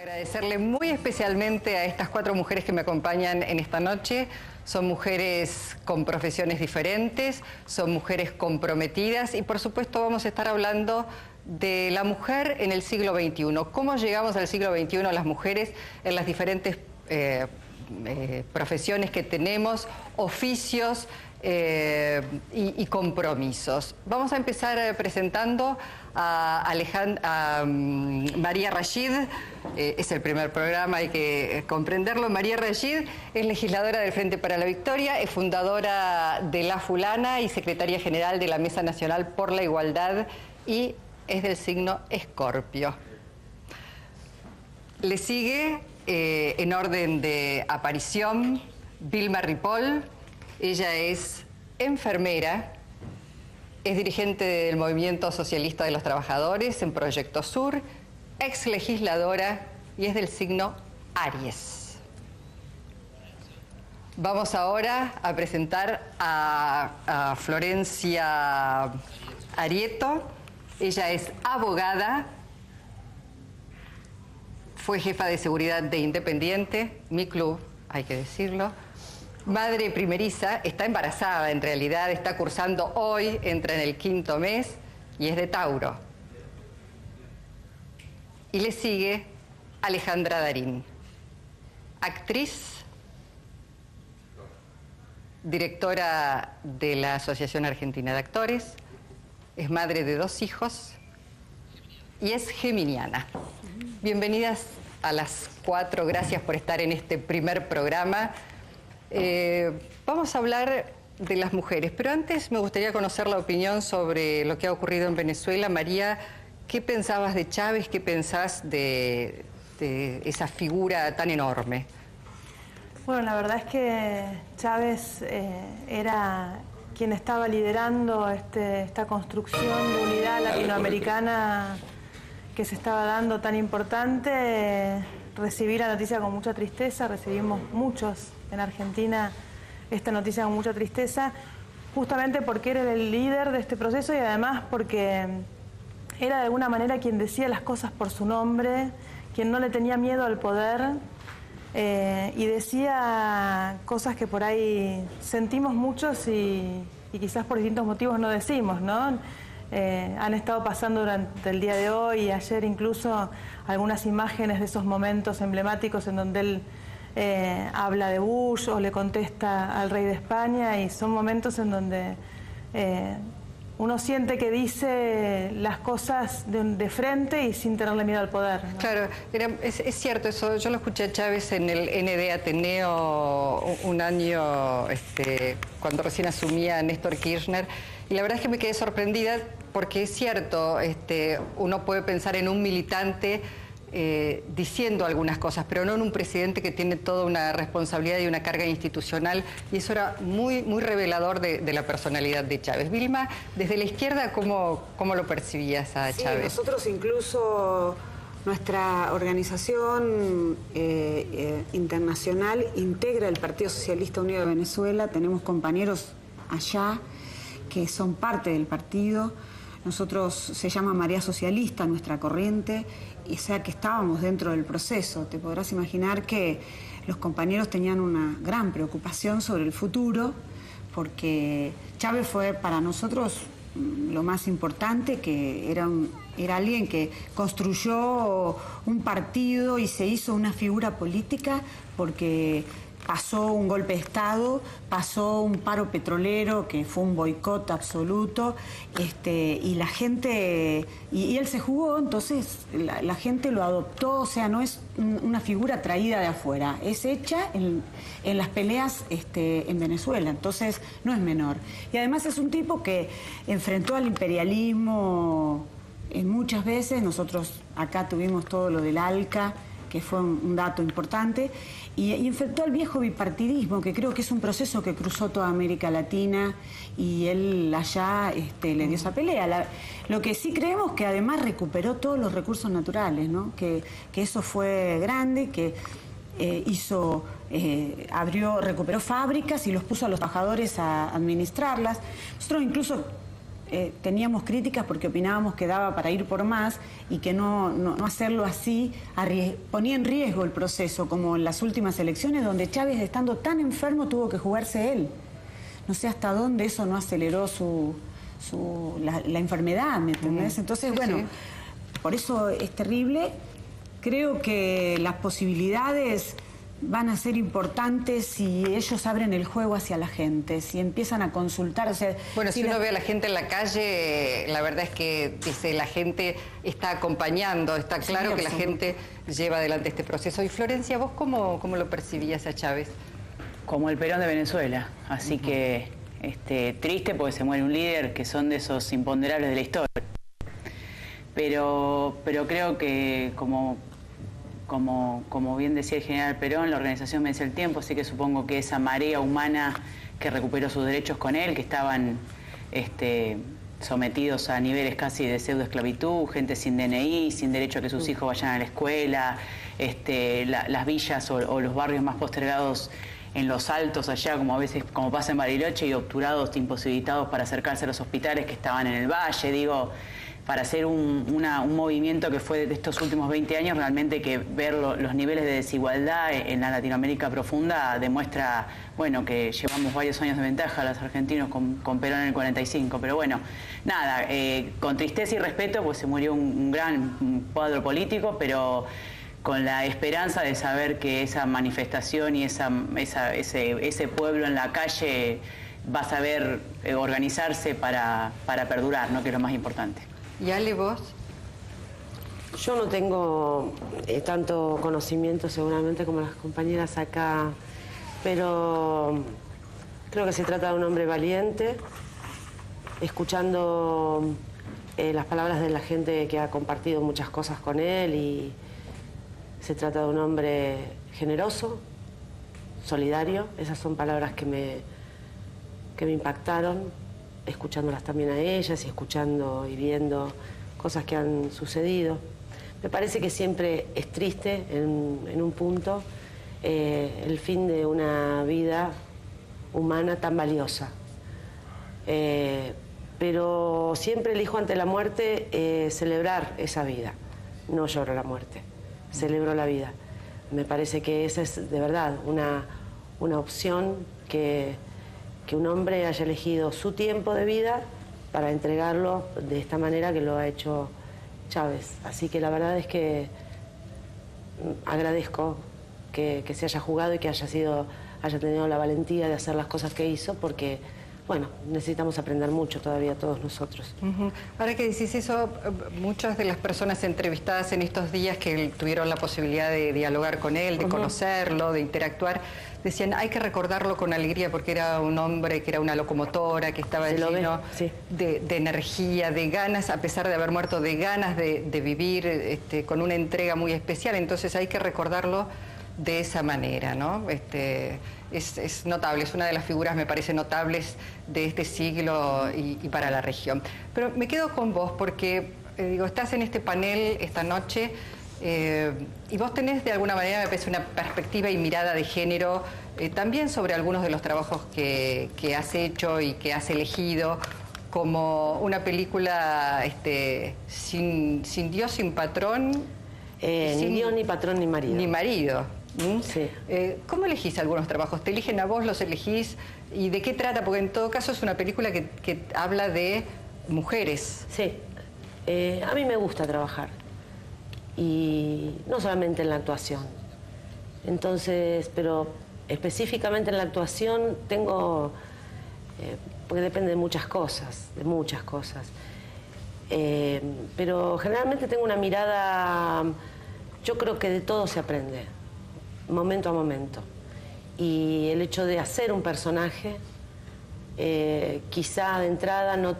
Agradecerle muy especialmente a estas 4 mujeres que me acompañan en esta noche. Son mujeres con profesiones diferentes, son mujeres comprometidas y por supuesto vamos a estar hablando de la mujer en el siglo XXI. ¿Cómo llegamos al siglo XXI las mujeres en las diferentes profesiones que tenemos, oficios y compromisos? Vamos a empezar presentando a María Rachid. Es el primer programa, hay que comprenderlo. María Rachid es legisladora del Frente para la Victoria, es fundadora de La Fulana y secretaria general de la Mesa Nacional por la Igualdad y es del signo Escorpio. Le sigue, en orden de aparición, Vilma Ripoll. Ella es enfermera, es dirigente del Movimiento Socialista de los Trabajadores en Proyecto Sur, ex legisladora y es del signo Aries. Vamos ahora a presentar a Florencia Arieto. Ella es abogada, fue jefa de seguridad de Independiente, mi club, hay que decirlo. Madre primeriza, está embarazada en realidad, está cursando hoy, entra en el 5º mes y es de Tauro. Y le sigue Alejandra Darín, actriz, directora de la Asociación Argentina de Actores, es madre de 2 hijos y es geminiana. Bienvenidas a las 4, gracias por estar en este primer programa. Vamos a hablar de las mujeres, pero antes me gustaría conocer la opinión sobre lo que ha ocurrido en Venezuela. María, ¿qué pensabas de Chávez? ¿Qué pensás de esa figura tan enorme? Bueno, la verdad es que Chávez era quien estaba liderando esta construcción de unidad latinoamericana que se estaba dando tan importante. Recibí la noticia con mucha tristeza, recibimos muchos en Argentina esta noticia con mucha tristeza, justamente porque era el líder de este proceso y además porque era de alguna manera quien decía las cosas por su nombre, quien no le tenía miedo al poder y decía cosas que por ahí sentimos muchos y quizás por distintos motivos no decimos, ¿no? Han estado pasando durante el día de hoy y ayer incluso algunas imágenes de esos momentos emblemáticos en donde él habla de Bush o le contesta al rey de España y son momentos en donde uno siente que dice las cosas de frente y sin tenerle miedo al poder, ¿no? Claro, es cierto eso. Yo lo escuché a Chávez en el ND Ateneo un año cuando recién asumía Néstor Kirchner y la verdad es que me quedé sorprendida porque es cierto, uno puede pensar en un militante diciendo algunas cosas, pero no en un presidente que tiene toda una responsabilidad y una carga institucional, y eso era muy revelador de la personalidad de Chávez. Vilma, desde la izquierda, ¿cómo lo percibías a Chávez? Sí, nosotros incluso, nuestra organización internacional integra el Partido Socialista Unido de Venezuela, tenemos compañeros allá que son parte del partido. Nosotros, se llama Marea Socialista, nuestra corriente, y o sea que estábamos dentro del proceso. Te podrás imaginar que los compañeros tenían una gran preocupación sobre el futuro, porque Chávez fue para nosotros lo más importante, que era alguien que construyó un partido y se hizo una figura política porque pasó un golpe de Estado, pasó un paro petrolero que fue un boicot absoluto, y la gente, y él se jugó, entonces la gente lo adoptó, o sea, no es una figura traída de afuera, es hecha en las peleas en Venezuela, entonces no es menor. Y además es un tipo que enfrentó al imperialismo muchas veces. Nosotros acá tuvimos todo lo del ALCA, que fue un dato importante, y enfrentó al viejo bipartidismo, que creo que es un proceso que cruzó toda América Latina, y él allá le dio esa pelea. Lo que sí creemos que además recuperó todos los recursos naturales, ¿no? Que eso fue grande, que recuperó fábricas y los puso a los trabajadores a administrarlas. Nosotros incluso teníamos críticas porque opinábamos que daba para ir por más y que no hacerlo así ponía en riesgo el proceso, como en las últimas elecciones donde Chávez, estando tan enfermo, tuvo que jugarse él. No sé hasta dónde eso no aceleró la enfermedad, ¿me entendés? Entonces, bueno, por eso es terrible. Creo que las posibilidades van a ser importantes si ellos abren el juego hacia la gente, si empiezan a consultar. O sea, bueno, si uno ve a la gente en la calle, la verdad es que la gente está acompañando, está claro que la gente lleva adelante este proceso. Y Florencia, ¿vos cómo lo percibías a Chávez? Como el Perón de Venezuela, así que triste porque se muere un líder, que son de esos imponderables de la historia. Pero creo que como bien decía el general Perón, la organización vence el tiempo, así que supongo que esa marea humana que recuperó sus derechos con él, que estaban sometidos a niveles casi de pseudoesclavitud, gente sin DNI, sin derecho a que sus hijos vayan a la escuela, las villas o los barrios más postergados en los altos allá, como a veces como pasa en Bariloche, y obturados, imposibilitados para acercarse a los hospitales que estaban en el valle, digo, para hacer un movimiento que fue de estos últimos 20 años, realmente que ver los niveles de desigualdad en la Latinoamérica profunda demuestra, bueno, que llevamos varios años de ventaja los argentinos con Perón en el 45, pero bueno, nada, con tristeza y respeto, pues se murió un gran cuadro político, pero con la esperanza de saber que esa manifestación y ese pueblo en la calle va a saber organizarse para perdurar, ¿no? Que es lo más importante. ¿Y Ale, vos? Yo no tengo tanto conocimiento seguramente como las compañeras acá, pero creo que se trata de un hombre valiente, escuchando las palabras de la gente que ha compartido muchas cosas con él, y se trata de un hombre generoso, solidario. Esas son palabras que me impactaron, escuchándolas también a ellas y escuchando y viendo cosas que han sucedido. Me parece que siempre es triste en un punto el fin de una vida humana tan valiosa. Pero siempre elijo ante la muerte celebrar esa vida. No lloro la muerte, celebro la vida. Me parece que esa es de verdad una opción que un hombre haya elegido su tiempo de vida para entregarlo de esta manera que lo ha hecho Chávez. Así que la verdad es que agradezco que se haya jugado y que haya tenido la valentía de hacer las cosas que hizo, porque, bueno, necesitamos aprender mucho todavía todos nosotros. Ahora que decís eso, muchas de las personas entrevistadas en estos días que tuvieron la posibilidad de dialogar con él, de conocerlo, de interactuar, decían, hay que recordarlo con alegría porque era un hombre que era una locomotora, que estaba lleno de energía, de ganas, a pesar de haber muerto, de ganas de vivir, con una entrega muy especial. Entonces hay que recordarlo de esa manera, ¿no? Es notable, es una de las figuras, me parece, notables de este siglo y para la región. Pero me quedo con vos porque, estás en este panel esta noche y vos tenés de alguna manera, me parece, una perspectiva y mirada de género también sobre algunos de los trabajos que has hecho y que has elegido, como una película sin Dios, sin patrón. Ni Dios, ni patrón, ni marido. Ni marido. Sí. ¿Cómo elegís algunos trabajos? ¿Te eligen a vos, los elegís? ¿Y de qué trata? Porque en todo caso es una película que habla de mujeres. Sí. A mí me gusta trabajar. Y no solamente en la actuación. Entonces, pero específicamente en la actuación tengo... porque depende de muchas cosas, pero generalmente tengo una mirada... Yo creo que de todo se aprende, momento a momento. Y el hecho de hacer un personaje, quizá de entrada no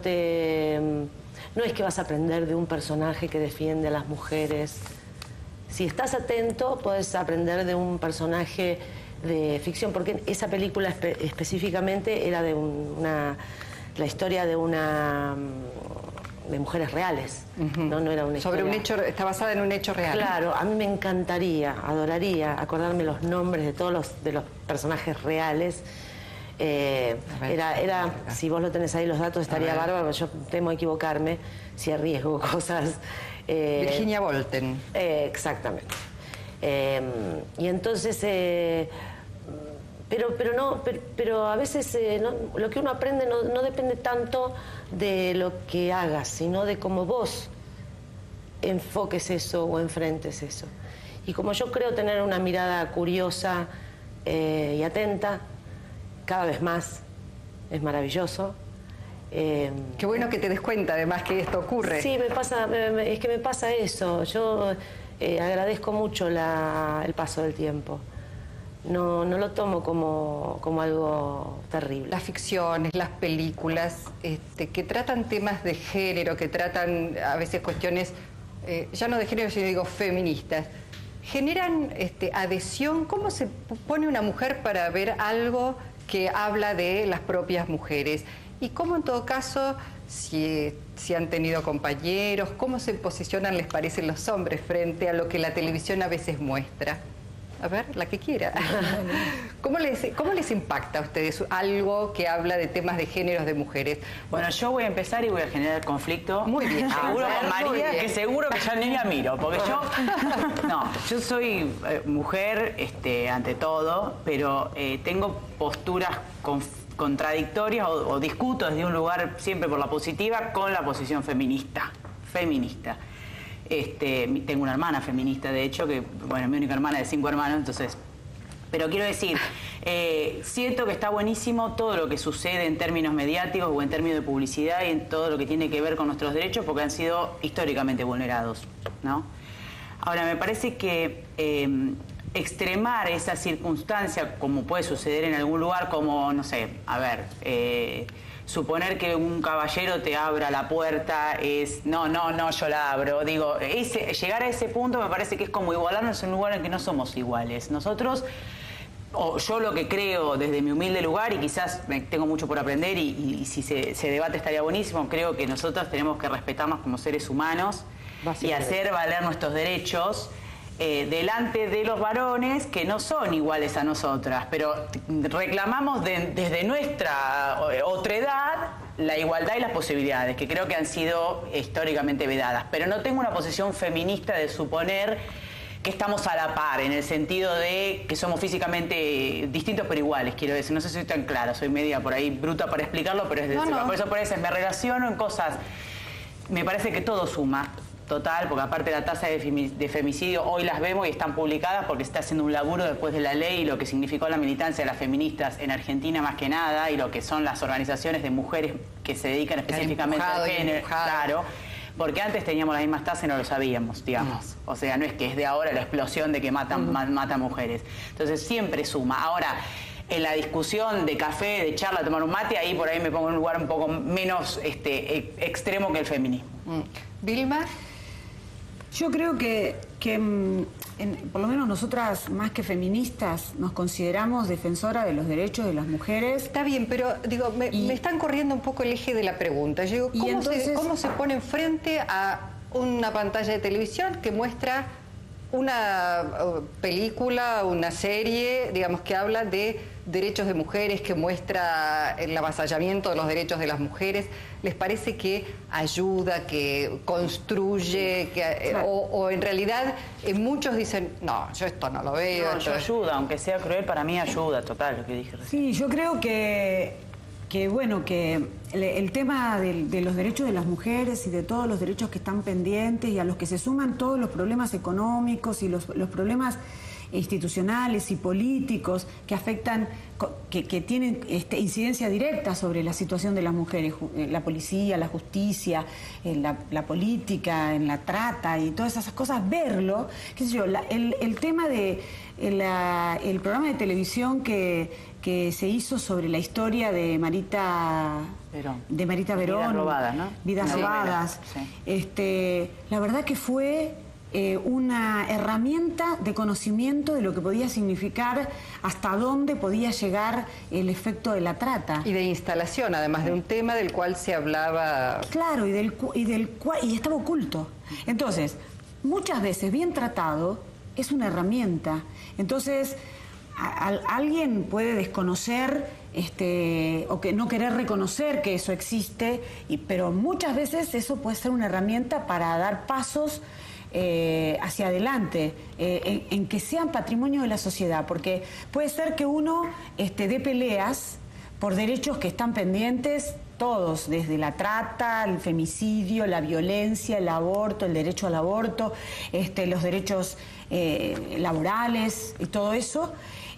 es que vas a aprender de un personaje que defiende a las mujeres. Si estás atento, puedes aprender de un personaje de ficción, porque esa película específicamente era de la historia de mujeres reales, no era una sobre historia... un hecho, está basada en un hecho real. Claro, a mí me encantaría, adoraría acordarme los nombres de todos los personajes reales, Si vos lo tenés ahí los datos estaría bárbaro, yo temo equivocarme si arriesgo cosas. Virginia Volten. Exactamente. Y entonces, pero a veces lo que uno aprende no depende tanto de lo que hagas, sino de cómo vos enfoques eso o enfrentes eso. Y como yo creo tener una mirada curiosa y atenta, cada vez más, es maravilloso. Qué bueno que te des cuenta, además, que esto ocurre. Sí, es que me pasa eso. Yo agradezco mucho el paso del tiempo. No lo tomo como algo terrible. Las ficciones, las películas que tratan temas de género, que tratan a veces cuestiones, ya no de género, sino digo feministas, generan adhesión. ¿Cómo se pone una mujer para ver algo que habla de las propias mujeres? Y cómo, en todo caso, si han tenido compañeros, cómo se posicionan, les parecen, los hombres frente a lo que la televisión a veces muestra. A ver, la que quiera. ¿Cómo les impacta a ustedes algo que habla de temas de géneros de mujeres? Bueno, yo voy a empezar y voy a generar conflicto. Muy bien. Seguro con María, que seguro que ya ni la miro, porque yo soy mujer ante todo, pero tengo posturas contradictorias o discuto desde un lugar siempre por la positiva con la posición feminista. Tengo una hermana feminista, de hecho, que, bueno, mi única hermana de 5 hermanos, entonces... Pero quiero decir, siento que está buenísimo todo lo que sucede en términos mediáticos o en términos de publicidad y en todo lo que tiene que ver con nuestros derechos, porque han sido históricamente vulnerados, ¿no? Ahora, me parece que extremar esa circunstancia, como puede suceder en algún lugar, como, no sé, suponer que un caballero te abra la puerta es, no, yo la abro. Digo, llegar a ese punto me parece que es como igualarnos en un lugar en que no somos iguales. Nosotros, o yo lo que creo desde mi humilde lugar, y quizás tengo mucho por aprender y si se debate estaría buenísimo, creo que nosotros tenemos que respetarnos como seres humanos y hacer valer nuestros derechos delante de los varones que no son iguales a nosotras, pero reclamamos desde nuestra otredad la igualdad y las posibilidades, que creo que han sido históricamente vedadas. Pero no tengo una posición feminista de suponer que estamos a la par, en el sentido de que somos físicamente distintos pero iguales, quiero decir. No sé si soy tan clara, soy media por ahí bruta para explicarlo, pero por eso me relaciono en cosas. Me parece que todo suma. Total, porque aparte la tasa de femicidio hoy las vemos y están publicadas porque se está haciendo un laburo después de la ley y lo que significó la militancia de las feministas en Argentina más que nada y lo que son las organizaciones de mujeres que se dedican específicamente al género. Claro, porque antes teníamos las mismas tasas y no lo sabíamos, digamos. O sea, no es que es de ahora la explosión de que matan mujeres. Entonces siempre suma. Ahora, en la discusión de café, de charla, tomar un mate, ahí por ahí me pongo en un lugar un poco menos extremo que el feminismo. ¿Vilma? Yo creo que por lo menos nosotras, más que feministas, nos consideramos defensoras de los derechos de las mujeres. Está bien, pero digo, me están corriendo un poco el eje de la pregunta. Yo digo, ¿cómo se ponen frente a una pantalla de televisión que muestra una película, una serie, digamos, que habla de derechos de mujeres, que muestra el avasallamiento de los derechos de las mujeres? ¿Les parece que ayuda, que construye, o en realidad muchos dicen, no, yo esto no lo veo? No, yo ayuda, aunque sea cruel, para mí ayuda, total, lo que dije recién. Sí, yo creo que el tema de los derechos de las mujeres y de todos los derechos que están pendientes y a los que se suman todos los problemas económicos y los problemas institucionales y políticos que afectan, que tienen incidencia directa sobre la situación de las mujeres, la policía, la justicia, la política, en la trata y todas esas cosas, verlo, qué sé yo, el tema de el programa de televisión que se hizo sobre la historia de Marita Verón, Vidas robadas, ¿no? Vidas robadas. Sí. La verdad que fue una herramienta de conocimiento de lo que podía significar, hasta dónde podía llegar el efecto de la trata. Y de instalación, además de un tema del cual se hablaba... Claro, y estaba oculto. Entonces, muchas veces bien tratado es una herramienta. Entonces, alguien puede desconocer o que no querer reconocer que eso existe, pero muchas veces eso puede ser una herramienta para dar pasos hacia adelante, en que sean patrimonio de la sociedad, porque puede ser que uno dé peleas por derechos que están pendientes, todos, desde la trata, el femicidio, la violencia, el aborto, el derecho al aborto, los derechos laborales y todo eso.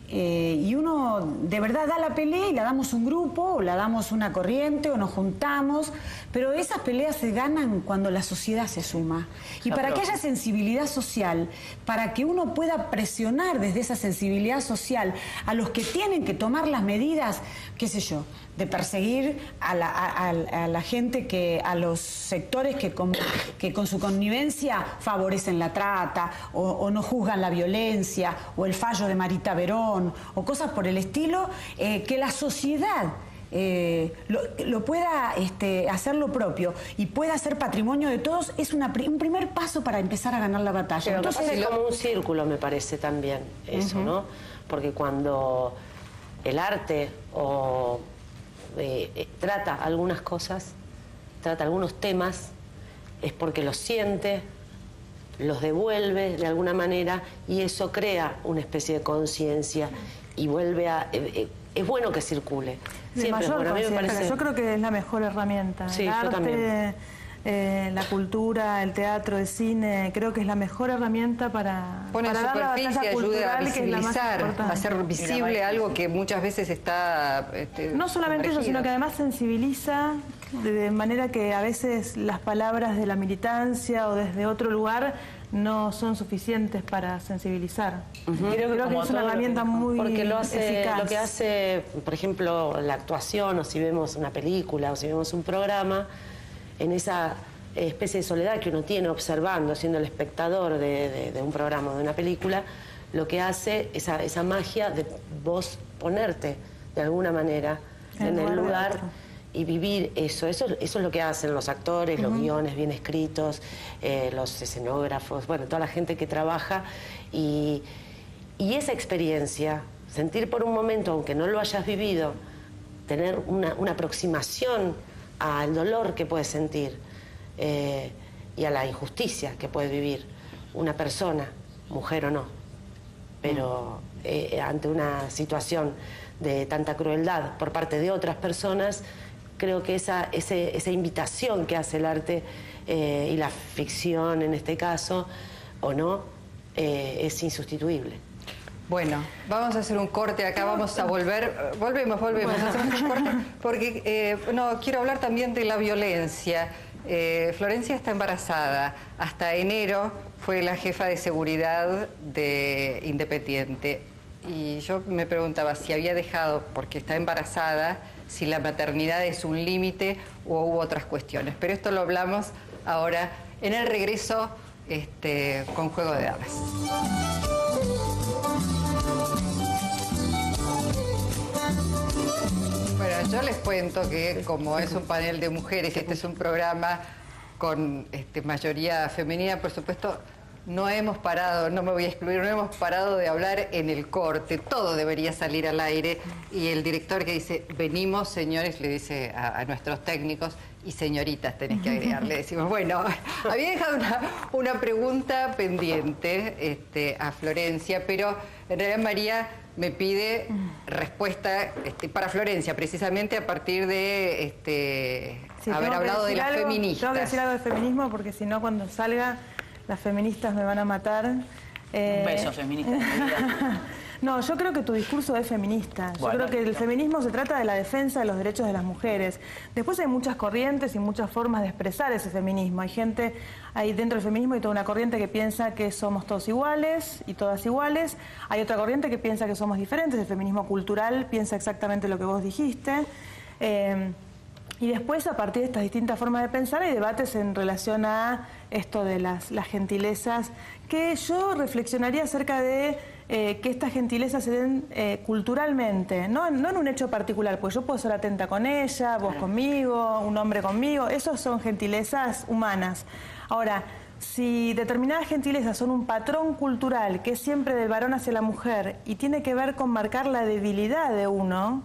Y uno de verdad da la pelea y la damos un grupo, o la damos una corriente, o nos juntamos, pero esas peleas se ganan cuando la sociedad se suma. Y para que haya sensibilidad social, para que uno pueda presionar desde esa sensibilidad social a los que tienen que tomar las medidas, qué sé yo, de perseguir a la gente, a los sectores que con su connivencia favorecen la trata, o no juzgan la violencia, o el fallo de Marita Verón, o cosas por el estilo, que la sociedad lo pueda hacer lo propio y pueda ser patrimonio de todos, es un primer paso para empezar a ganar la batalla. Pero entonces es como un círculo, me parece también eso, ¿no? Porque cuando el arte trata algunas cosas, trata algunos temas, es porque los siente, los devuelve de alguna manera, y eso crea una especie de conciencia y vuelve a... es bueno que circule. Siempre es bueno. A mí me parece... Yo creo que es la mejor herramienta. Sí, el arte, yo también. La cultura, el teatro, el cine, creo que es la mejor herramienta para pone dar la batalla ayuda a cultural, que es la más visibilizar, a importante. hacer visible algo que muchas veces está... no solamente eso, sino que además sensibiliza de manera que a veces las palabras de la militancia o desde otro lugar no son suficientes para sensibilizar. Creo que es una herramienta muy eficaz. Lo que hace, por ejemplo, la actuación, o si vemos una película, o si vemos un programa, en esa especie de soledad que uno tiene observando, siendo el espectador de un programa o de una película, lo que hace esa magia de vos ponerte de alguna manera en el lugar y vivir eso. Eso es lo que hacen los actores, los guiones bien escritos, los escenógrafos, bueno, toda la gente que trabaja. Y esa experiencia, sentir por un momento, aunque no lo hayas vivido, tener una aproximación al dolor que puedes sentir y a la injusticia que puede vivir una persona, mujer o no, pero ante una situación de tanta crueldad por parte de otras personas, creo que esa invitación que hace el arte y la ficción en este caso, o no, es insustituible. Bueno, vamos a hacer un corte acá, vamos a volver, volvemos, hacemos un corte, porque quiero hablar también de la violencia. Florencia está embarazada, hasta enero fue la jefa de seguridad de Independiente, y yo me preguntaba si había dejado, porque está embarazada, si la maternidad es un límite o hubo otras cuestiones, pero esto lo hablamos ahora en el regreso con Juego de Damas. Bueno, yo les cuento que como es un panel de mujeres, este es un programa con mayoría femenina, por supuesto, no hemos parado, no me voy a excluir, no hemos parado de hablar en el corte, todo debería salir al aire, y el director que dice, venimos señores, le dice a nuestros técnicos, y señoritas tenés que agregar, le decimos, bueno, había dejado una pregunta pendiente a Florencia, pero en realidad María me pide respuesta para Florencia, precisamente a partir de haber hablado de las feministas. Tengo que decir algo de feminismo, porque si no, cuando salga, las feministas me van a matar. Un beso, feminista. No, yo creo que tu discurso es feminista. Yo creo que el feminismo se trata de la defensa de los derechos de las mujeres. Después hay muchas corrientes y muchas formas de expresar ese feminismo. Hay gente ahí dentro del feminismo y toda una corriente que piensa que somos todos iguales y todas iguales. Hay otra corriente que piensa que somos diferentes. El feminismo cultural piensa exactamente lo que vos dijiste. Y después, a partir de estas distintas formas de pensar, hay debates en relación a esto de las gentilezas, que yo reflexionaría acerca de que estas gentilezas se den culturalmente, no en un hecho particular, pues yo puedo ser atenta con ella, vos conmigo, un hombre conmigo, esos son gentilezas humanas. Ahora, si determinadas gentilezas son un patrón cultural que es siempre del varón hacia la mujer y tiene que ver con marcar la debilidad de uno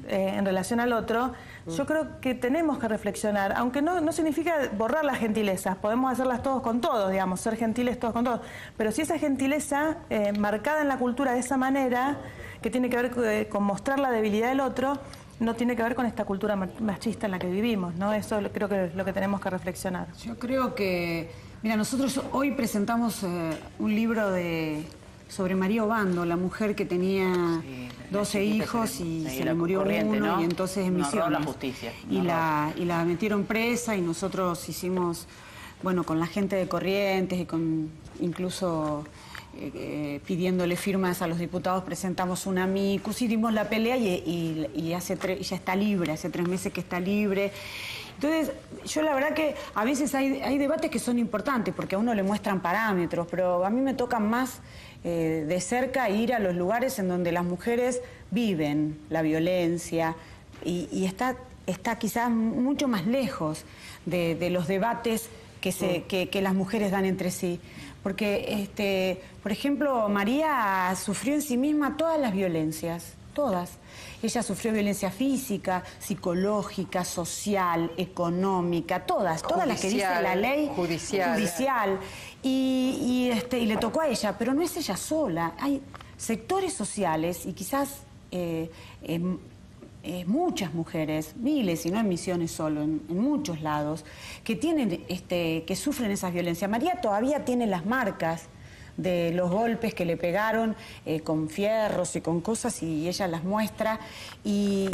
en relación al otro, yo creo que tenemos que reflexionar, aunque no significa borrar las gentilezas, podemos hacerlas todos con todos, digamos, ser gentiles todos con todos, pero si esa gentileza marcada en la cultura de esa manera, que tiene que ver con mostrar la debilidad del otro, no tiene que ver con esta cultura machista en la que vivimos, ¿no? Eso creo que es lo que tenemos que reflexionar. Yo creo que, mira, nosotros hoy presentamos un libro sobre María Obando, la mujer que tenía 12 hijos y se le murió uno, ¿no? Y entonces en Misiones. La justicia. Y la metieron presa y nosotros hicimos, bueno, con la gente de Corrientes y con incluso pidiéndole firmas a los diputados, presentamos un amicus y dimos la pelea y ya está libre, hace 3 meses que está libre. Entonces, yo la verdad que a veces hay debates que son importantes porque a uno le muestran parámetros, pero a mí me toca más de cerca ir a los lugares en donde las mujeres viven la violencia y está quizás mucho más lejos de los debates que las mujeres dan entre sí. Porque, por ejemplo, María sufrió en sí misma todas las violencias, todas. Ella sufrió violencia física, psicológica, social, económica, todas las que dice la ley judicial. Y le tocó a ella, pero no es ella sola. Hay sectores sociales y quizás muchas mujeres, miles, y no en Misiones solo, en muchos lados, que sufren esas violencias. María todavía tiene las marcas de los golpes que le pegaron con fierros y con cosas, y ella las muestra y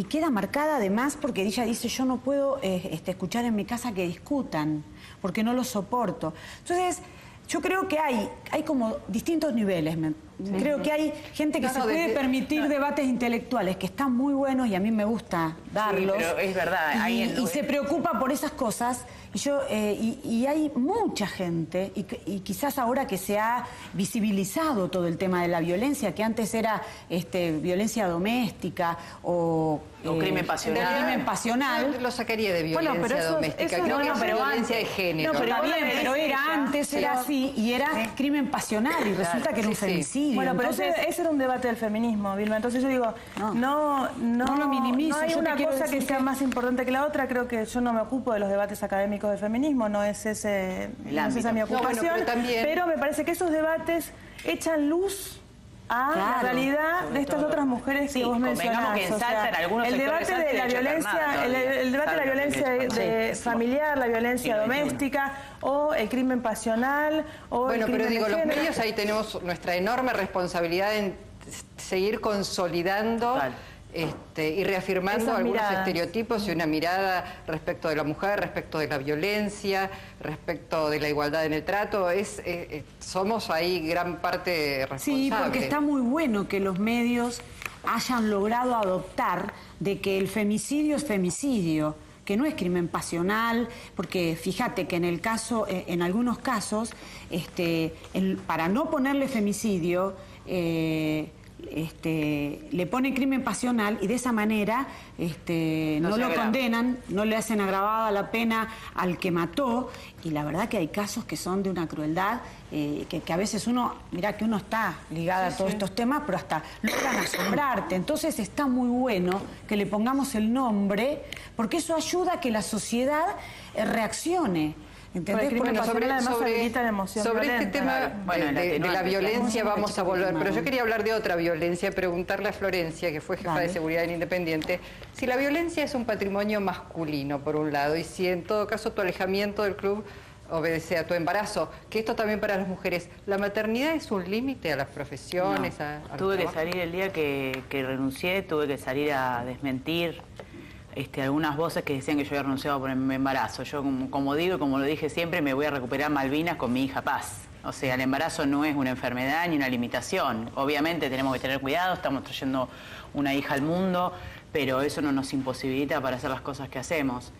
queda marcada además porque ella dice: yo no puedo escuchar en mi casa que discutan porque no lo soporto. Entonces yo creo que hay como distintos niveles. Creo que hay gente que se puede permitir debates intelectuales que están muy buenos y a mí me gusta darlos. Sí, pero es verdad. Y se preocupa por esas cosas. Y hay mucha gente, y quizás ahora que se ha visibilizado todo el tema de la violencia, que antes era violencia doméstica o crimen pasional. Yo lo sacaría de violencia doméstica. Creo que es violencia de género. No, pero está bien, pero antes era así y era crimen pasional y resulta que era un femicidio. Bueno, pero entonces, ese era un debate del feminismo, Vilma. Entonces yo digo, no lo minimizo. No hay una cosa que sea más importante que la otra. Creo que yo no me ocupo de los debates académicos del feminismo, no es esa mi ocupación. Pero me parece que esos debates echan luz a la realidad de estas otras mujeres que vos mencionás. Que ensalzan algunos el debate de la violencia, el debate de la violencia familiar, la violencia doméstica o el crimen pasional o el crimen de género. Los medios ahí tenemos nuestra enorme responsabilidad en seguir consolidando y reafirmando algunos estereotipos y una mirada respecto de la mujer, respecto de la violencia, respecto de la igualdad en el trato. Somos ahí gran parte responsables. Sí, porque está muy bueno que los medios hayan logrado adoptar de que el femicidio es femicidio, que no es crimen pasional, porque fíjate que en algunos casos, para no ponerle femicidio, le ponen crimen pasional y de esa manera no lo condenan, no le hacen agravada la pena al que mató, y la verdad que hay casos que son de una crueldad que a veces uno está ligada a todos estos temas, pero hasta logran asombrarte. Entonces está muy bueno que le pongamos el nombre, porque eso ayuda a que la sociedad reaccione. ¿Entendés? Sobre este tema de la violencia vamos a volver, pero yo quería hablar de otra violencia, preguntarle a Florencia, que fue jefa de seguridad en Independiente, si la violencia es un patrimonio masculino, por un lado, y si en todo caso tu alejamiento del club obedece a tu embarazo, que esto también para las mujeres. ¿La maternidad es un límite a las profesiones? No. Tuve que salir el día que renuncié, tuve que salir a desmentir algunas voces que decían que yo había renunciado por mi embarazo. Yo, como digo y como lo dije siempre, me voy a recuperar Malvinas con mi hija Paz. O sea, el embarazo no es una enfermedad ni una limitación. Obviamente tenemos que tener cuidado, estamos trayendo una hija al mundo, pero eso no nos imposibilita para hacer las cosas que hacemos.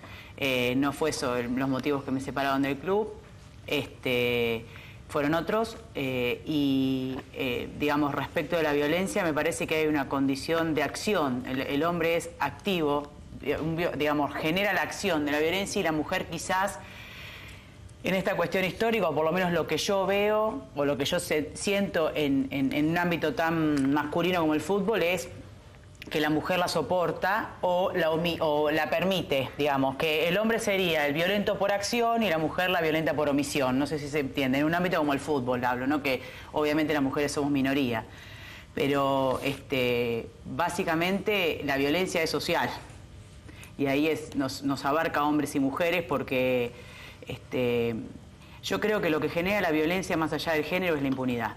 No fue eso los motivos que me separaron del club, fueron otros. Digamos, respecto de la violencia, me parece que hay una condición de acción. El hombre es activo, digamos, genera la acción de la violencia, y la mujer quizás en esta cuestión histórica, o por lo menos lo que yo veo, o lo que yo siento en un ámbito tan masculino como el fútbol, es que la mujer la soporta o la permite, digamos, que el hombre sería el violento por acción y la mujer la violenta por omisión. No sé si se entiende. En un ámbito como el fútbol hablo, ¿no? Que obviamente las mujeres somos minoría. Pero básicamente la violencia es social. Y ahí nos abarca hombres y mujeres porque yo creo que lo que genera la violencia más allá del género es la impunidad.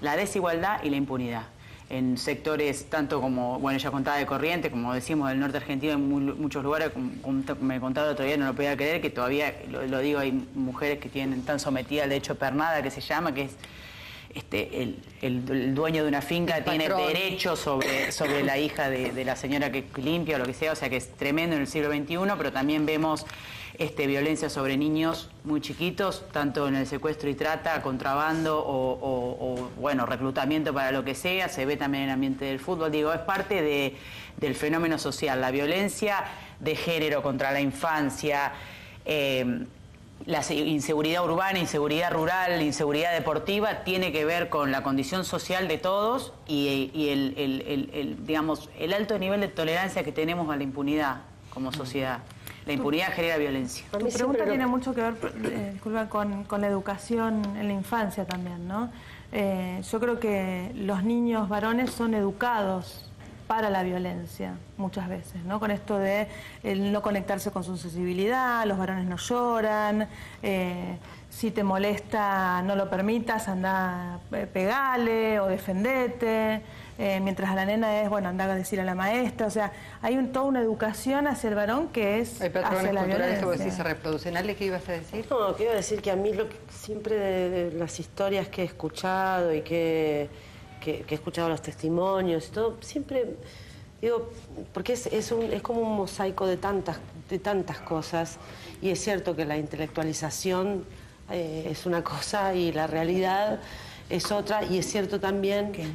La desigualdad y la impunidad. En sectores tanto como, bueno, ya contaba de Corrientes, como decimos del norte argentino, en muchos lugares, como me contaba el otro día, no lo podía creer, que todavía, lo digo, hay mujeres que están sometidas al derecho de pernada, que se llama, que es el dueño de una finca tiene derecho sobre la hija de la señora que limpia o lo que sea, o sea que es tremendo en el siglo XXI, pero también vemos violencia sobre niños muy chiquitos, tanto en el secuestro y trata, contrabando o bueno, reclutamiento para lo que sea, se ve también en el ambiente del fútbol. Digo, es parte del fenómeno social, la violencia de género contra la infancia, la inseguridad urbana, inseguridad rural, inseguridad deportiva, tiene que ver con la condición social de todos y digamos, el alto nivel de tolerancia que tenemos a la impunidad como sociedad. La impunidad genera violencia. Tu pregunta tiene mucho que ver, disculpa, con la educación en la infancia también, ¿no? Yo creo que los niños varones son educados para la violencia muchas veces, ¿no? Con esto de no conectarse con su sensibilidad, los varones no lloran, si te molesta no lo permitas, anda, pegale o defendete, mientras a la nena es, bueno, anda a decir a la maestra, o sea, hay toda una educación hacia el varón que es hay patrones hacia la culturales violencia. que vos decís se reproducen. Ale, ¿qué ibas a decir? No, que iba a decir que a mí siempre de las historias que he escuchado y que he escuchado los testimonios y todo, siempre digo, porque es como un mosaico de tantas cosas, y es cierto que la intelectualización es una cosa y la realidad es otra, y es cierto también que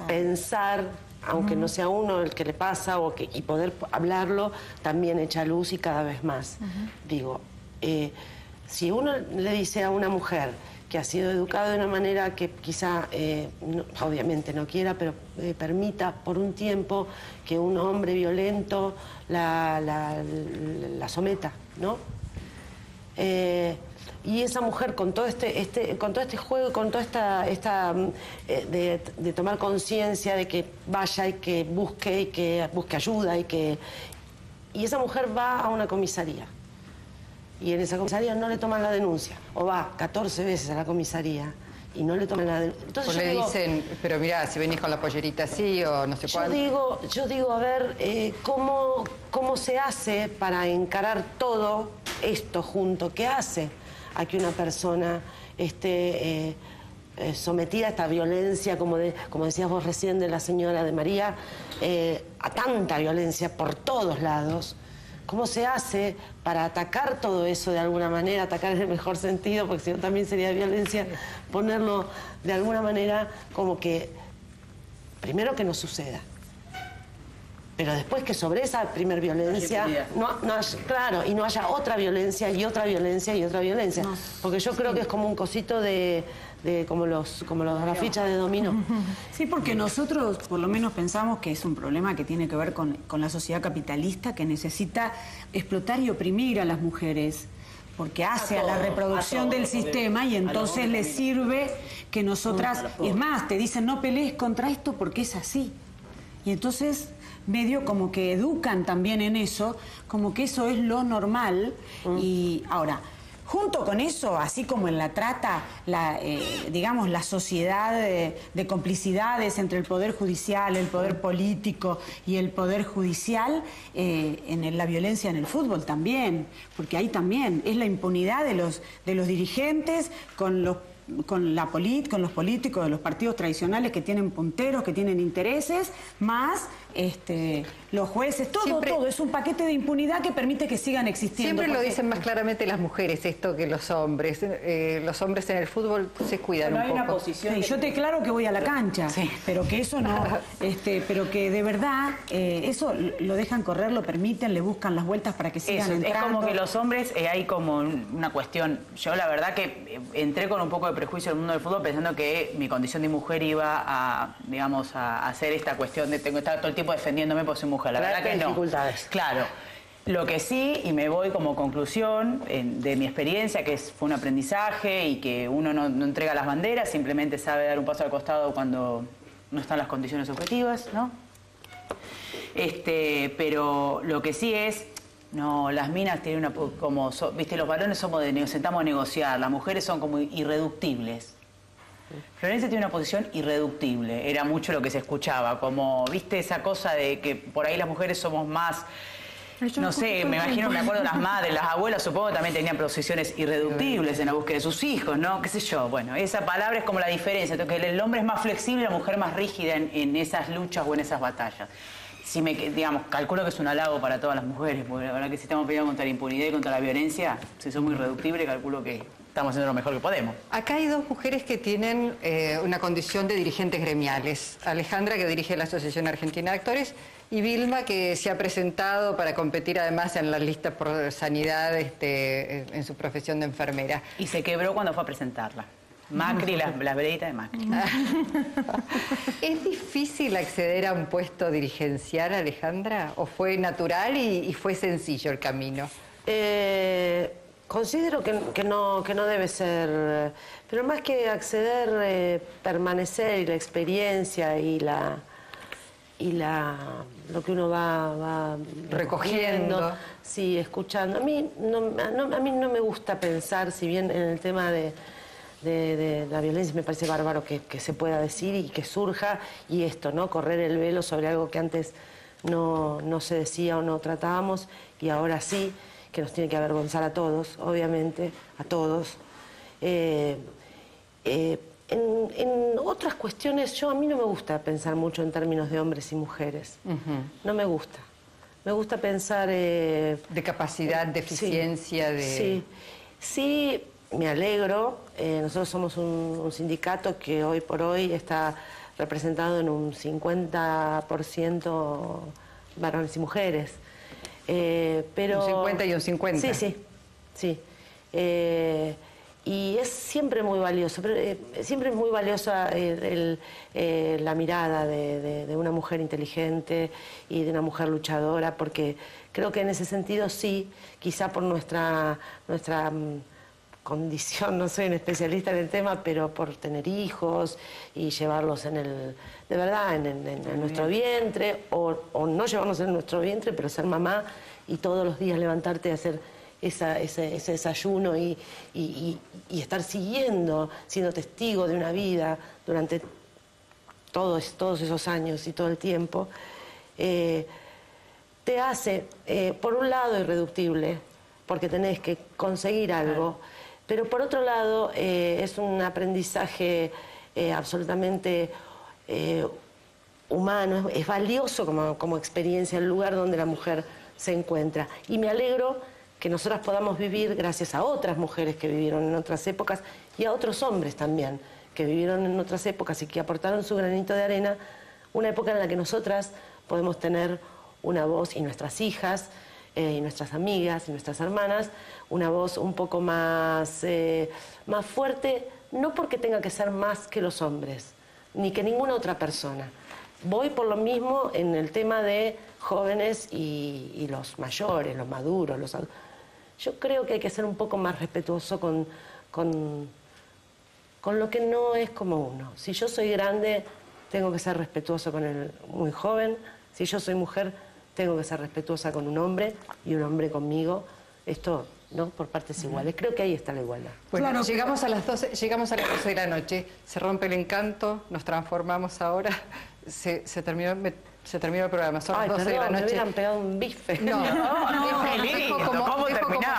pensar, aunque no sea uno el que le pasa y poder hablarlo, también echa luz y cada vez más. Digo, si uno le dice a una mujer que ha sido educada de una manera que quizá, obviamente no quiera, pero permita por un tiempo que un hombre violento la someta, ¿no? Y esa mujer con todo este juego, con toda esta de tomar conciencia de que vaya y que busque ayuda y esa mujer va a una comisaría. Y en esa comisaría no le toman la denuncia. O va 14 veces a la comisaría y no le toman la denuncia. Entonces o le dicen, pero mirá, si venís con la pollerita así o no sé cuánto. Yo digo, a ver, ¿cómo se hace para encarar todo esto junto? ¿Qué hace a que una persona esté sometida a esta violencia, como decías vos recién de la señora de María, a tanta violencia por todos lados? ¿Cómo se hace para atacar todo eso de alguna manera, atacar en el mejor sentido, porque si no también sería violencia, ponerlo de alguna manera como que, primero que no suceda, pero después que sobre esa primer violencia, claro, y no haya otra violencia y otra violencia y otra violencia, porque yo creo que es como un cosito como las fichas de dominó. Sí, porque nosotros por lo menos pensamos que es un problema que tiene que ver con la sociedad capitalista que necesita explotar y oprimir a las mujeres, porque hace a la reproducción del sistema y entonces les sirve que nosotras, es más, te dicen no pelees contra esto porque es así. Y entonces medio como que educan también en eso, como que eso es lo normal. Y ahora, junto con eso, así como en la trata, digamos, la sociedad de complicidades entre el Poder Judicial, el Poder Político y el Poder Judicial, en la violencia en el fútbol también, porque ahí también es la impunidad de los dirigentes con los con los políticos de los partidos tradicionales que tienen punteros, que tienen intereses, más los jueces, todo. Es un paquete de impunidad que permite que sigan existiendo. Siempre lo dicen más claramente las mujeres esto que los hombres. Los hombres en el fútbol se cuidan un poco. Hay una posición. Yo te declaro que voy a la cancha, pero que eso no, pero que de verdad eso lo dejan correr, lo permiten, le buscan las vueltas para que sigan entrando. Es como que los hombres hay como una cuestión. Yo la verdad que entré con un poco de prejuicio en el mundo del fútbol pensando que mi condición de mujer iba a, digamos, a hacer esta cuestión de tengo que estar todo el tiempo defendiéndome por ser mujer. La verdad que no. Dificultades. Claro. Lo que sí, y me voy como conclusión de mi experiencia, que fue un aprendizaje y que uno no entrega las banderas, simplemente sabe dar un paso al costado cuando no están las condiciones objetivas, ¿no? Pero lo que sí es, no, las minas tienen una, viste, los varones sentamos a negociar, las mujeres son como irreductibles. Florencia tiene una posición irreductible, era mucho lo que se escuchaba, como, viste, esa cosa de que por ahí las mujeres somos más, no sé, me acuerdo las madres, las abuelas, supongo que también tenían posiciones irreductibles en la búsqueda de sus hijos, ¿no? Qué sé yo, bueno, esa palabra es como la diferencia, que el hombre es más flexible y la mujer más rígida en esas luchas o en esas batallas. Digamos, calculo que es un halago para todas las mujeres, porque la verdad que si estamos peleando contra la impunidad y contra la violencia, si somos irreductibles, calculo que estamos haciendo lo mejor que podemos. Acá hay dos mujeres que tienen una condición de dirigentes gremiales. Alejandra, que dirige la Asociación Argentina de Actores, y Vilma, que se ha presentado para competir además en las listas por sanidad en su profesión de enfermera. Y se quebró cuando fue a presentarla. Macri, las vereitas de Macri. ¿Es difícil acceder a un puesto dirigencial, Alejandra? ¿O fue natural y fue sencillo el camino? Considero que no debe ser, pero más que acceder, permanecer y la experiencia y lo que uno va recogiendo, sí, escuchando. A mí no me gusta pensar, si bien en el tema de la violencia me parece bárbaro que se pueda decir y que surja, y esto, ¿no? Correr el velo sobre algo que antes no se decía o no tratábamos, y ahora sí, que nos tiene que avergonzar a todos, obviamente, a todos. En otras cuestiones, a mí no me gusta pensar mucho en términos de hombres y mujeres. No me gusta. Me gusta pensar... de capacidad, de eficiencia, Sí, me alegro. Nosotros somos un sindicato que hoy por hoy está representado en un 50% varones y mujeres. Pero... Un 50 y un 50. Sí. Y es siempre muy valioso, siempre es muy valiosa la mirada de una mujer inteligente y de una mujer luchadora, porque creo que en ese sentido sí, quizá por nuestra condición, no soy un especialista en el tema, pero por tener hijos y llevarlos de verdad en nuestro vientre, o no llevarnos en nuestro vientre, pero ser mamá y todos los días levantarte a hacer ese desayuno y estar siendo testigo de una vida durante todos esos años y todo el tiempo, te hace, por un lado, irreductible, porque tenés que conseguir algo, pero por otro lado es un aprendizaje absolutamente humano, es valioso como experiencia el lugar donde la mujer se encuentra. Y me alegro que nosotras podamos vivir gracias a otras mujeres que vivieron en otras épocas y a otros hombres también que vivieron en otras épocas y que aportaron su granito de arena, una época en la que nosotras podemos tener una voz, y nuestras hijas, y nuestras amigas y nuestras hermanas, una voz un poco más fuerte, no porque tenga que ser más que los hombres, ni que ninguna otra persona. Voy por lo mismo en el tema de jóvenes y los mayores, los maduros, los adultos. Yo creo que hay que ser un poco más respetuoso con lo que no es como uno. Si yo soy grande, tengo que ser respetuoso con el muy joven. Si yo soy mujer, tengo que ser respetuosa con un hombre y un hombre conmigo. Esto, ¿no? Por partes iguales. Creo que ahí está la igualdad. Bueno, claro, llegamos a las 12 de la noche, se rompe el encanto, nos transformamos ahora, se terminó el programa, son las 12 de la noche. Me hubieran pegado un bife. Dejo como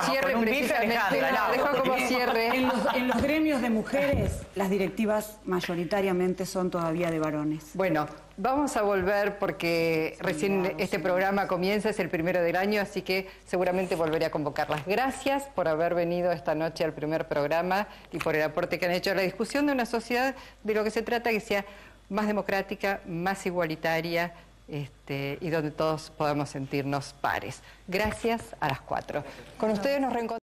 cierre, un bife, Alejandra. dejo como cierre. en los gremios de mujeres, las directivas mayoritariamente son todavía de varones. Bueno, vamos a volver porque recién este programa comienza, es el primero del año, así que seguramente volveré a convocarlas. Gracias por haber venido esta noche al primer programa y por el aporte que han hecho a la discusión de una sociedad de lo que se trata, que sea más democrática, más igualitaria, y donde todos podamos sentirnos pares. Gracias a las 4. Con ustedes nos reencontramos.